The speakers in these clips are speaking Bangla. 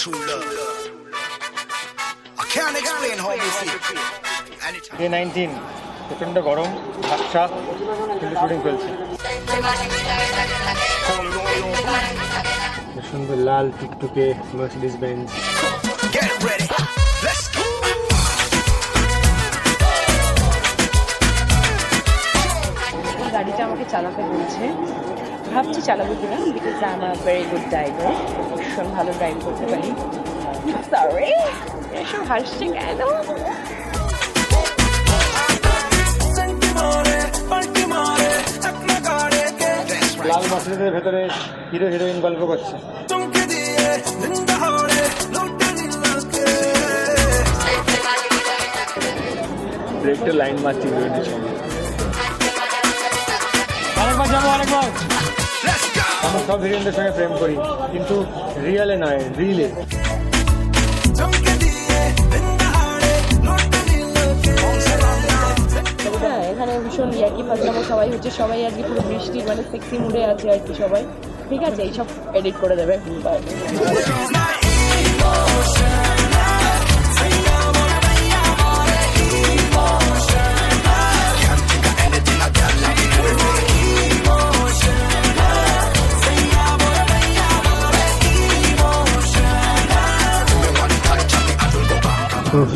true love. I can't explain how we feel. Day 19 প্রচণ্ড গরম ঝাপসা কিন্তু শুটিং চলছে সুন্দর লাল টুকটুকে Mercedes Benz Get ready. Let's go. গাড়িটা আমাকে চালাতে বলছে, ভাবছি চালাবো কিনা, because I am a very good driver, ভীষণ ভালো ড্রাইভ করতে পারি। সরি, এসব হাসছে কেন? লাল মার্সিডিজের ভেতরে হিরো হিরোইন গল্প করছে। ব্রেকটা লাইন মারছি হিরোইনের সঙ্গে। আরেকবার যাবো, আরেকবার। আমরা সব হিরোইনদের সঙ্গে প্রেম করি, কিন্তু রিয়েলে নয়, রিলে। হ্যাঁ, এখানে ভীষণ ইয়ার্কি ফাজলামো সবাই হচ্ছে, সবাই আর কি পুরো বৃষ্টি মানে সেক্সি মুডে আছে আর কি সবাই। ঠিক আছে, এইসব এডিট করে দেবে।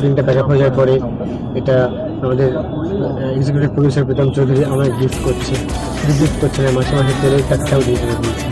ফিল্মটা প্যাক আপ হয়ে যাওয়ার পরে এটা আমাদের এক্সিকিউটিভ প্রডিউসার প্রীতম চৌধুরী আমায় গিফট করছে, না মাসে মাসে তেলের প্যাকটাও দিয়ে দিয়েছে।